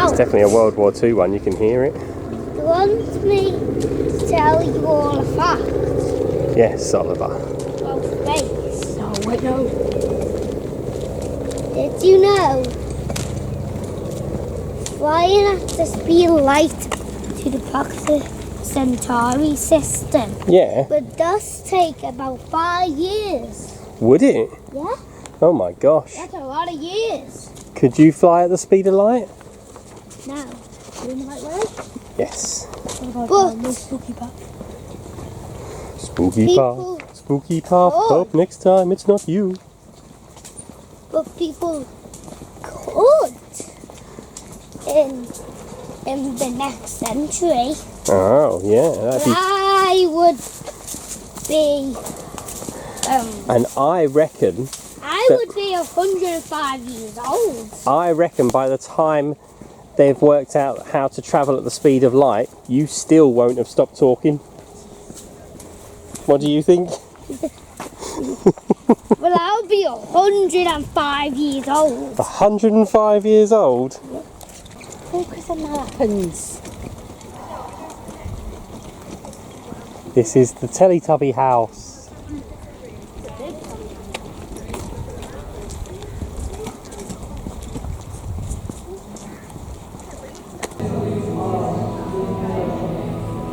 It's definitely a World War II one, you can hear it. You want me to tell you all the facts? Yes, Oliver. About space. No, wait, no. Did you know flying at the speed of light to the Proxima Centauri system would thus take about 5 years? Would it? Yeah. Oh my gosh. That's a lot of years. Could you fly at the speed of light? No. You in the right way? Yes. But Spooky path. Spooky path. Spooky path. Hope next time it's not you. But people could in the next century. Oh yeah, that'd be. I would be. And I reckon. I would be 105 years old. I reckon by the time they've worked out how to travel at the speed of light, you still won't have stopped talking. What do you think? Well, I'll be 105 years old. 105 years old? Focus on what happens. This is the Teletubby house.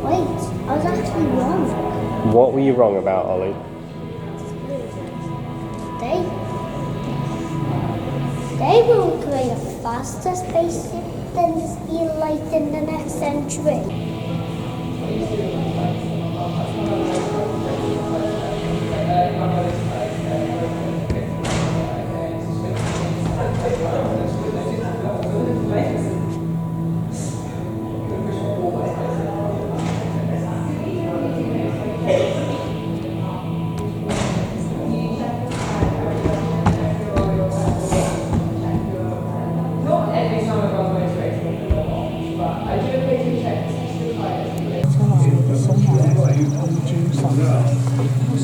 Wait, I was actually wrong. What were you wrong about, Ollie? They will create a faster spaceship than the speed of light in the next century.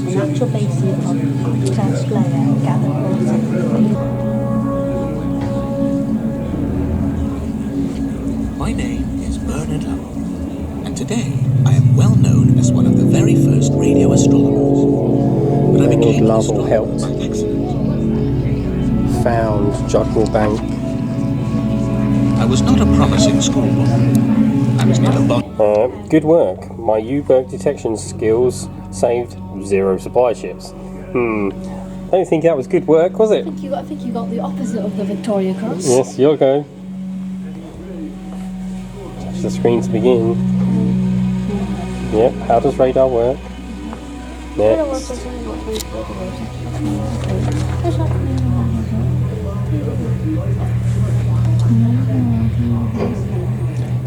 The natural basis of test layer gathered water. My name is Bernard Howell, and today I am well known as one of the very first radio astronomers. But I became an astronomer helped by accident. Found Jodrell Bank. I was not a promising schoolboy. I was never Good work. My U-boat detection skills saved 0 supply ships. I don't think that was good work, was it? I think you got the opposite of the Victoria Cross. Yes, your go. Touch the screen to begin. Yep, how does radar work? Next.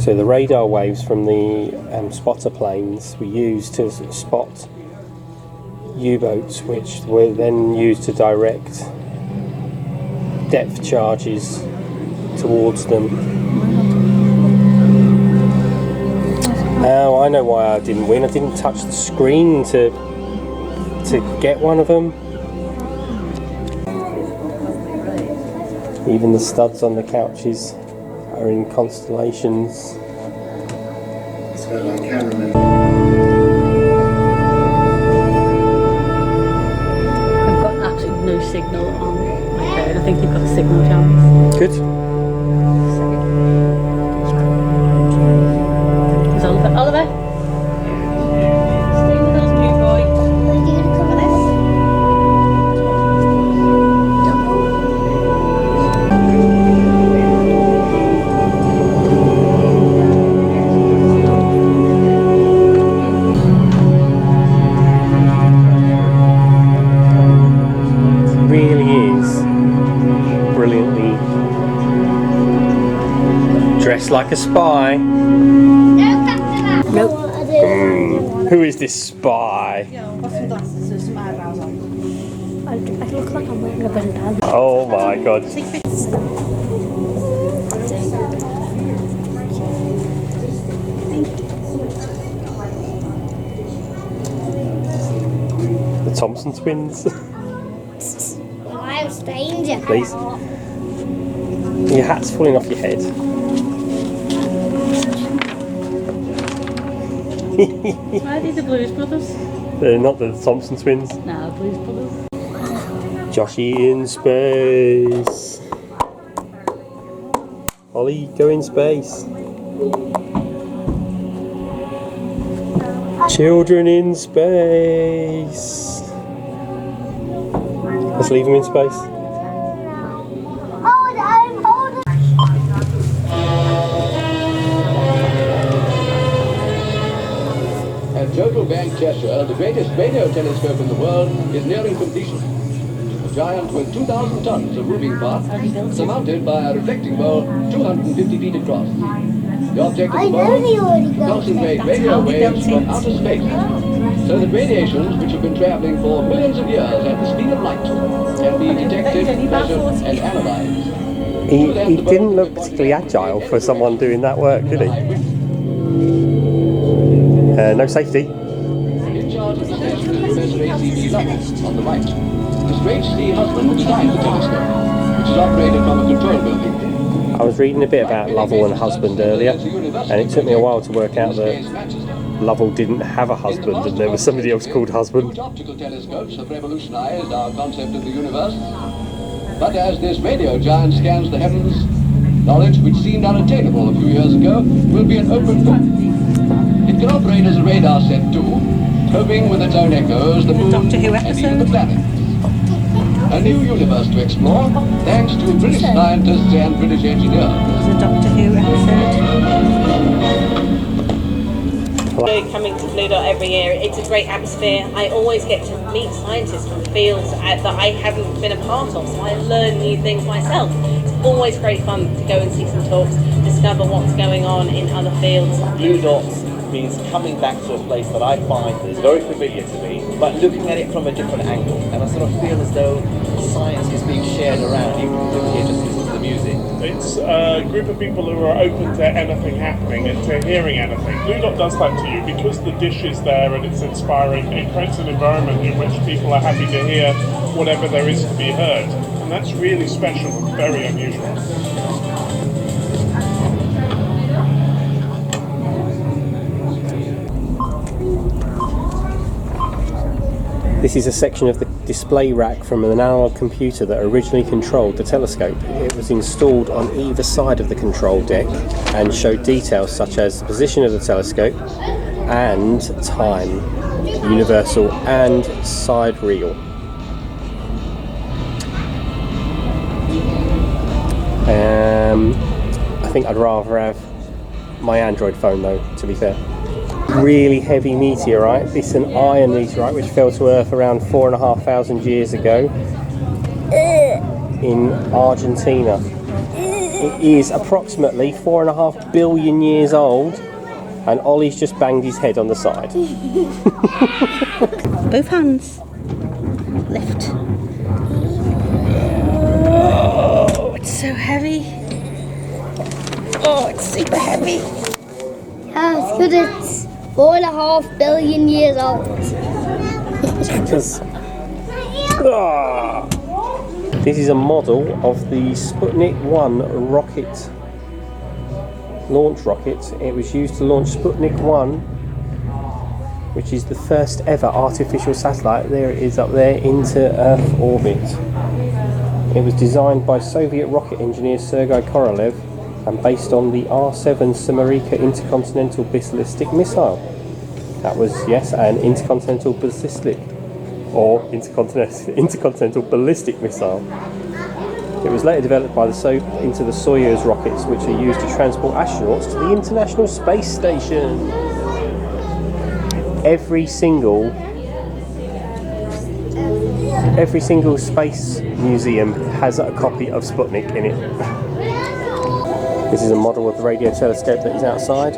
So the radar waves from the spotter planes were used to spot U-boats, which were then used to direct depth charges towards them. Oh, I know why I didn't win. I didn't touch the screen to get one of them. Even the studs on the couches are in constellations. So I can remember. I've got absolutely no signal on my phone. I think you've got a signal chance. Good. Is Oliver? Stay with us, new boy. Are you going to cover this? Really is brilliantly dressed like a spy. No, back to that. Nope. Who is this spy? Got some glasses with some eyebrows on. I look like I'm wearing a bandana. Oh my god. The Thompson twins. Wild stranger. Please. Your hat's falling off your head. Are these the Blues Brothers? They're not the Thompson twins. No, Blues Brothers. Joshy in space. Ollie, go in space. Children in space. Let's leave them in space. At Jodrell Bank, Cheshire, the greatest radio telescope in the world is nearing completion. A giant with 2,000 tons of moving parts, surmounted by a reflecting bowl 250 feet across. The object of the bowl, concentrate radio waves from outer space, so that radiations which have been traveling for millions of years at the speed of light can be detected, measured, and analyzed. He didn't look particularly agile for someone doing that work, did he? No safety. In charge of the station is Professor A.C.B. Lovell on the right. The strange sea husband designed the telescope, which is operated from a control building. I was reading a bit about Lovell and husband earlier, and it took me a while to work out that Lovell didn't have a husband and there was somebody else called husband. Optical telescopes have revolutionized our concept of the universe. But as this radio giant scans the heavens, knowledge which seemed unattainable a few years ago will be an open book. It can operate as a radar set too, probing with its own echoes the moon and even the planets. A new universe to explore, thanks to British scientists and British engineers. There's a Doctor Who episode. Coming to Blue Dot every year, it's a great atmosphere. I always get to meet scientists from fields that I haven't been a part of, so I learn new things myself. It's always great fun to go and see some talks, discover what's going on in other fields. Blue Dots means coming back to a place that I find is very familiar to me, but looking at it from a different angle. And I sort of feel as though science is being shared around, even if here just listen to the music. It's a group of people who are open to anything happening and to hearing anything. Blue Dot does that to you because the dish is there and it's inspiring. It creates an environment in which people are happy to hear whatever there is to be heard. And that's really special and very unusual. This is a section of the display rack from an analog computer that originally controlled the telescope. It was installed on either side of the control deck and showed details such as the position of the telescope and time, universal and side reel. I think I'd rather have my Android phone though, to be fair. Really heavy meteorite. This is an iron meteorite which fell to Earth around 4,500 years ago in Argentina. It is approximately 4.5 billion years old, and Ollie's just banged his head on the side. Both hands. Lift. Oh, it's so heavy. Oh, it's super heavy. Yeah, it's good. It's 4.5 billion years old. This is a model of the Sputnik 1 rocket, launch rocket. It was used to launch Sputnik 1, which is the first ever artificial satellite. There it is up there, into Earth orbit. It was designed by Soviet rocket engineer Sergei Korolev and based on the R-7 Samarika intercontinental ballistic missile. That was, yes, an intercontinental ballistic intercontinental ballistic missile. It was later developed by into the Soyuz rockets, which are used to transport astronauts to the International Space Station. Every single space museum has a copy of Sputnik in it. This is a model of the radio telescope that is outside.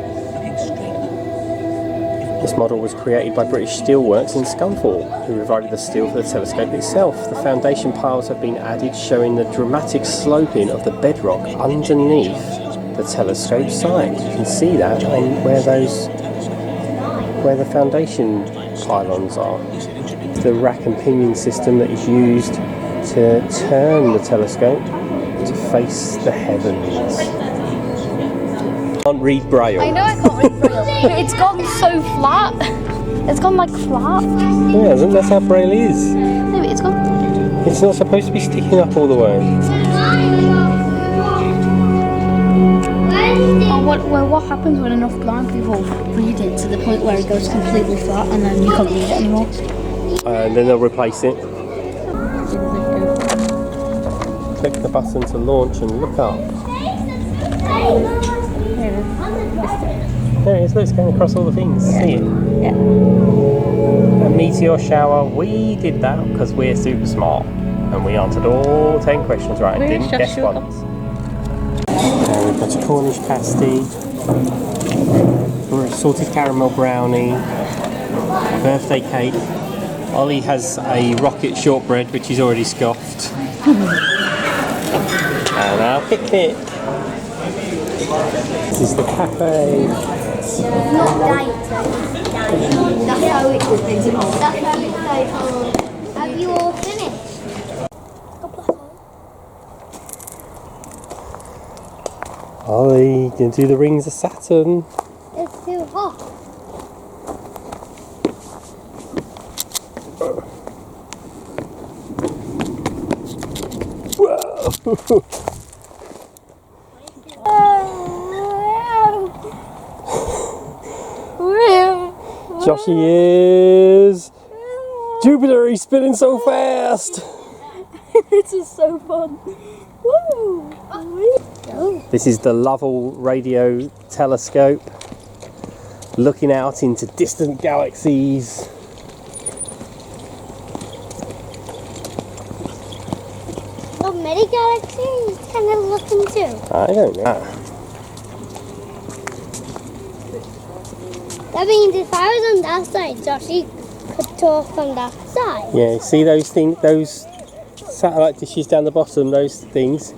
This model was created by British Steelworks in Scunthorpe, who provided the steel for the telescope itself. The foundation piles have been added, showing the dramatic sloping of the bedrock underneath the telescope side. You can see that on where the foundation pylons are. The rack and pinion system that is used to turn the telescope to face the heavens. Can't read Braille. I know I can't read Braille. It's gone so flat. It's gone like flat. Yeah, that's how Braille is. No, it's gone. It's not supposed to be sticking up all the way. Oh, what happens when enough blind people read it to the point where it goes completely flat and then you can't read it anymore? And then they'll replace it. Click the button to launch and look up. There it is, look, it's going across all the things. See it? Yeah. A meteor shower, we did that because we're super smart. And we answered all 10 questions right and didn't guess once. We've got a Cornish pasty, salted caramel brownie, birthday cake. Ollie has a rocket shortbread which he's already scoffed. And our picnic. This is the cafe. Not diet. That's how it is. Have you all finished? Ollie, you can do the rings of Saturn. It's too hot. Whoa! Joshy is Jupiter. He's spinning so fast. This is so fun. Woo! This is the Lovell radio telescope, looking out into distant galaxies. How many galaxies can it look into? I don't know. That means if I was on that side, Joshy could talk on that side. Yeah, see those satellite dishes down the bottom, those things?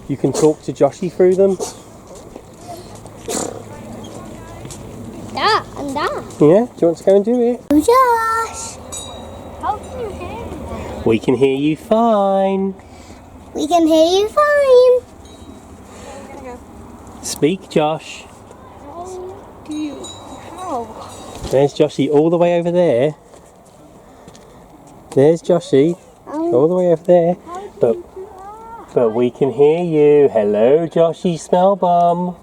You can talk to Joshy through them. That and that. Yeah, do you want to go and do it? Oh, Josh! How can you hear me? We can hear you fine. We can hear you fine. Speak, Josh. How? There's Joshy all the way over there. There's Joshy all the way over there. But we can hear you. Hello, Joshy Smellbum.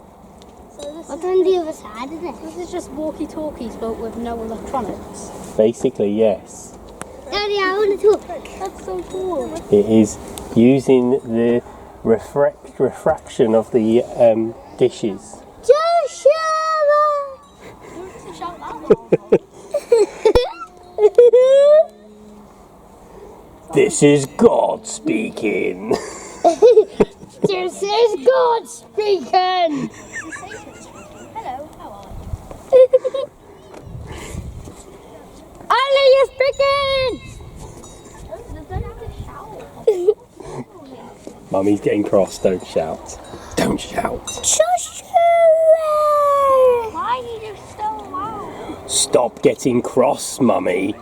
What's on the other side of it? This is just walkie-talkies but with no electronics. Basically, yes. Daddy, I want to talk. That's so cool. It is using the refraction of the dishes. Joshua! This is God speaking. This is God speaking. Hello, how are you? Ollie, you're speaking. Mummy's getting cross, don't shout. Don't shout. Joshua! Why are you so loud? Stop getting cross, Mummy.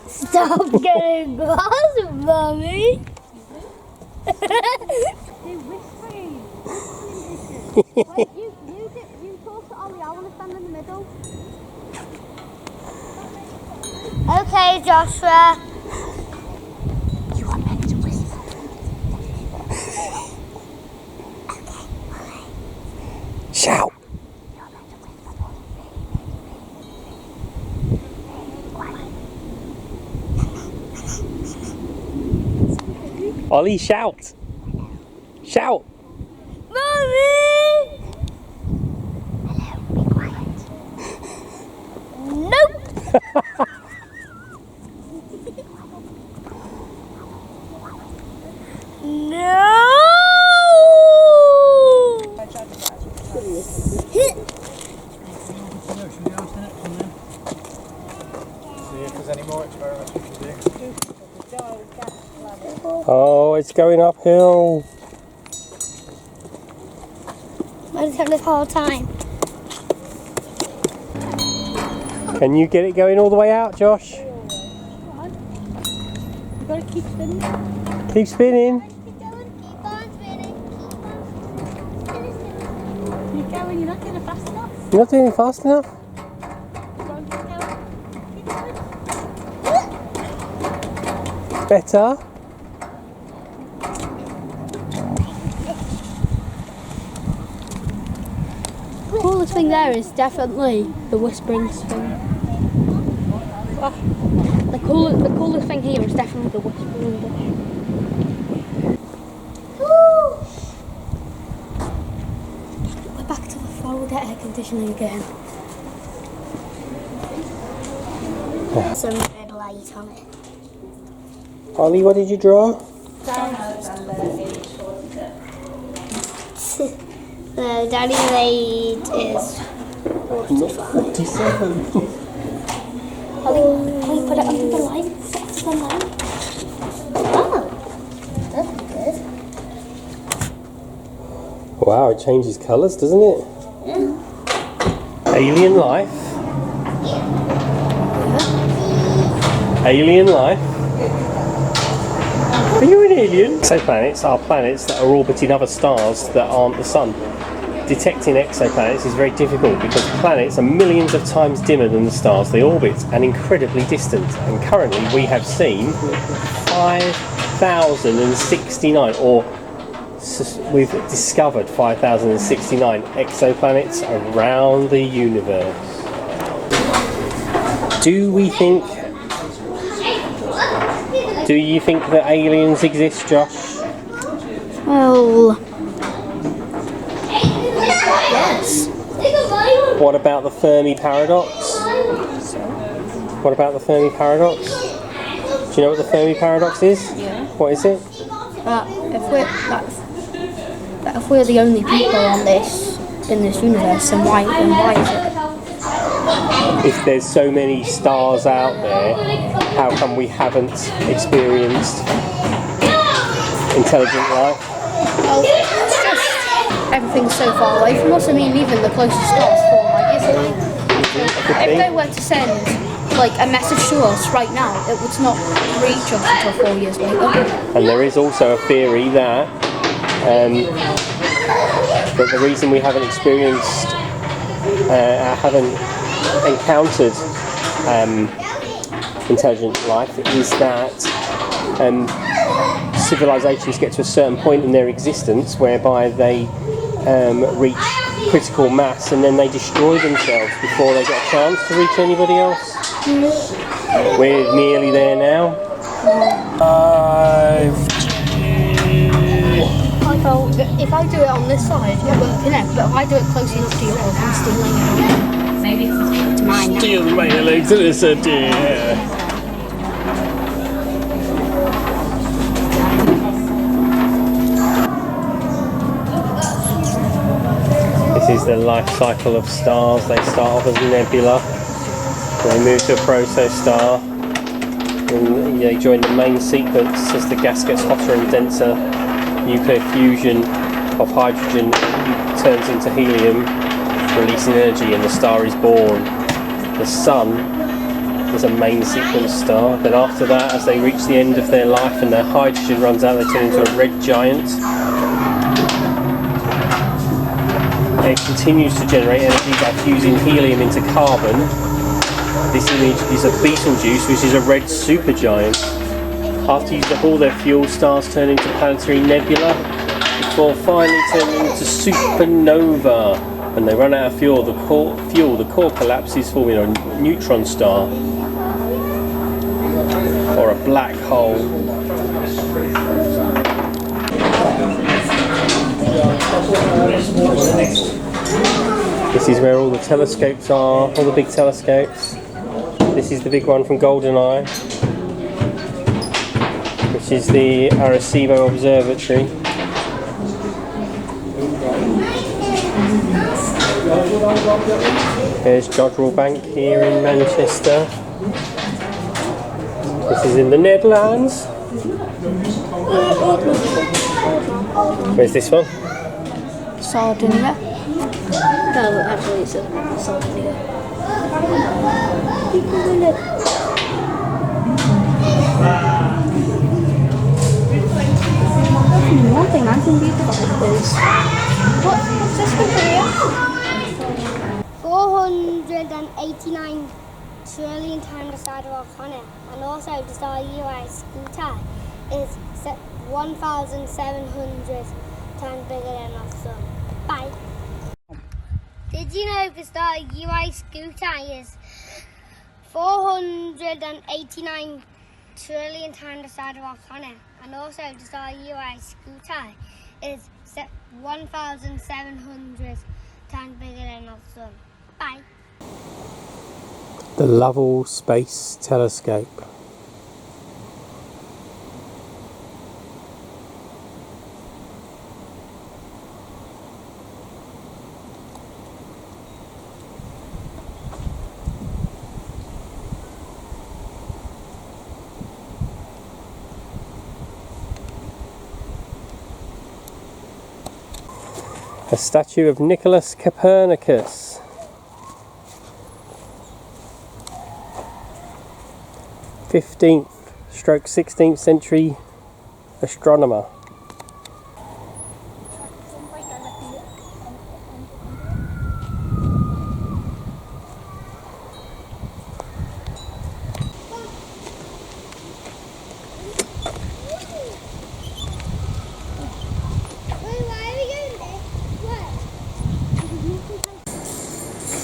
Stop getting cross, Mummy. They're whispering. You talk to Ollie, I want to stand in the middle. Okay, Joshua. You are meant to whisper. Shout. Ollie, shout. Shout. Mommy! Hello, be quiet. Nope. No! any more experiments we can do. Oh, it's going uphill. Why does it live all the time? Can you get it going all the way out, Josh? You gotta keep spinning. Keep spinning. Keep on spinning. Keep going, you're not doing it fast enough. You're not doing it fast enough? Better. The coolest thing there is definitely the whispering thing. The coolest thing here is definitely the whispering dish. We're back to the forward air conditioning again. Some red light on it. Ollie, what did you draw? The daddy weight is 47. Ollie, put it under the light. Set the light. Oh, that's good. Wow, it changes colours, doesn't it? Yeah. Alien life. Alien life. Are you an alien? Exoplanets are planets that are orbiting other stars that aren't the Sun. Detecting exoplanets is very difficult because planets are millions of times dimmer than the stars they orbit and incredibly distant. And currently we have seen 5,069, or we've discovered 5,069 exoplanets around the universe. Do you think that aliens exist, Josh? Well, Yes. What about the Fermi paradox? What about the Fermi paradox? Do you know what the Fermi paradox is? Yeah. What is it? If we're the only people in this universe, then why is it? If there's so many stars out there, how come we haven't experienced intelligent life? Well, it's just everything's so far away from us. I mean, even the closest stars 4 light years away. If they were to send like a message to us right now, it would not reach us until 4 years later. And there is also a theory that that the reason we haven't experienced, haven't encountered intelligent life is that civilizations get to a certain point in their existence whereby they reach critical mass and then they destroy themselves before they get a chance to reach anybody else. We're nearly there now. 5, 2. If I do it on this side, it won't connect, but if I do it close enough to yours, I'm still laying it on. Maybe it's mine now. Steal the main legs to this idea. This is the life cycle of stars. They start off as a nebula, they move to a protostar, and they join the main sequence as the gas gets hotter and denser. Nuclear fusion of hydrogen turns into helium, releasing energy, and the star is born. The Sun is a main sequence star. Then after that, as they reach the end of their life and their hydrogen runs out, they turn into a red giant. It continues to generate energy by fusing helium into carbon. This image is of Betelgeuse, which is a red supergiant. After using up all their fuel, stars turn into planetary nebula before finally turning into supernova. When they run out of fuel, the core collapses, forming a neutron star or a black hole. This is where all the telescopes are, all the big telescopes. This is the big one from GoldenEye, which is the Arecibo Observatory. There's Jodrell Bank here in Manchester. This is in the Netherlands. Where's this one? Sardinia. No, actually it's a Sardinia. One thing I can read about is what's this one here? 489 trillion times the size of our planet, and also just our UY Scuti is 1,700 times bigger than our sun. Bye. Did you know the star UY Scuti is 489 trillion times the size of our planet, and also the star UY Scuti is 1,700 times bigger than our sun. Bye. The Lovell Space Telescope. A statue of Nicholas Copernicus. 15th/16th century astronomer.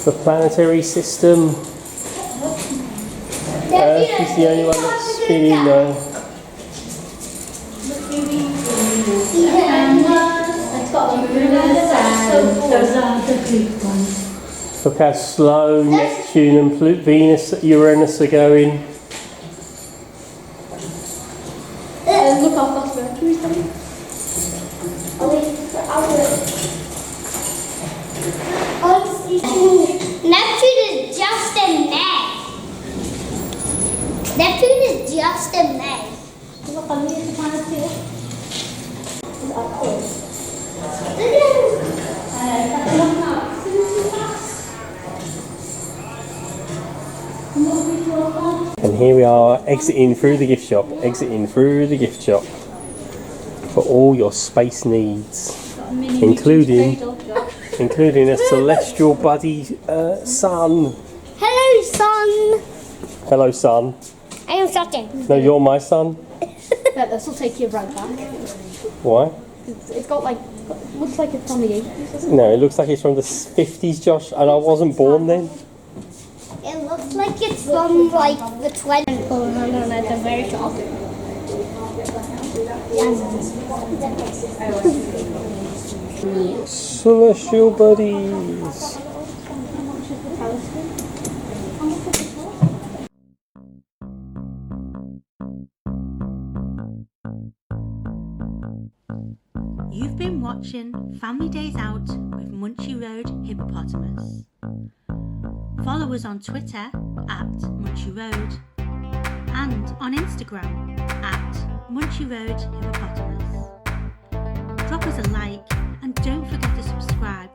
The planetary system. Earth is the only one that's spinning though. Look how slow Neptune and Venus, Uranus are going. Look how fast Mercury's going. Neptune is just in May. Neptune is just in May. And here we are exiting through the gift shop, for all your space needs, including a celestial buddy sun. Hello, sun. Hello, sun. I am Saturn. No, you're my son. Yeah, this will take you right back. Why? It's got like, looks like it's from the 80s. No, it looks like it's from the 50s, Josh, and I wasn't born then. It looks like it's from like the 20s. Oh, no, at the very top. Celestial buddies. You've been watching Family Days Out with Munchy Road Hippopotamus. Follow us on Twitter @Munchy Road and on Instagram @Munchy Road Hippopotamus. Drop us a like and don't forget to subscribe